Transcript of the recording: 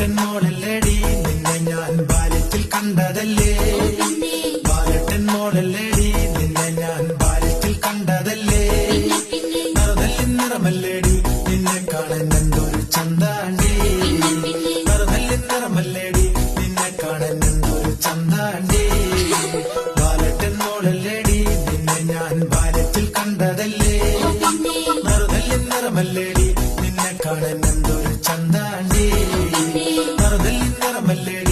ബാലറ്റൻ മോളല്ലേടി നിന്നെ ഞാൻ ബാല്യത്തിൽ കണ്ടതല്ലേ ബാലറ്റൻ മോളല്ലേടി നിന്നെ ഞാൻ ബാല്യത്തിൽ കണ്ടതല്ലേ നറുതല്ലിൻ നിറമല്ലേടി നിന്നെ കാണാൻ എന്തൊരു ചന്താണ്ടി നറുതല്ലിൻ നിറമല്ലേടി നിന്നെ കാണാൻ എന്തൊരു ചന്താണ്ടി ബാലറ്റൻ മോളല്ലേടി നിന്നെ ഞാൻ ബാല്യത്തിൽ കണ്ടതല്ലേ നറുതല്ലിൻ നിറമല്ലേടി നിന്നെ കാണാൻ എന്തൊരു ചന്താണ്ടി നറുതല്ലിൻ നിറമല്ലേടി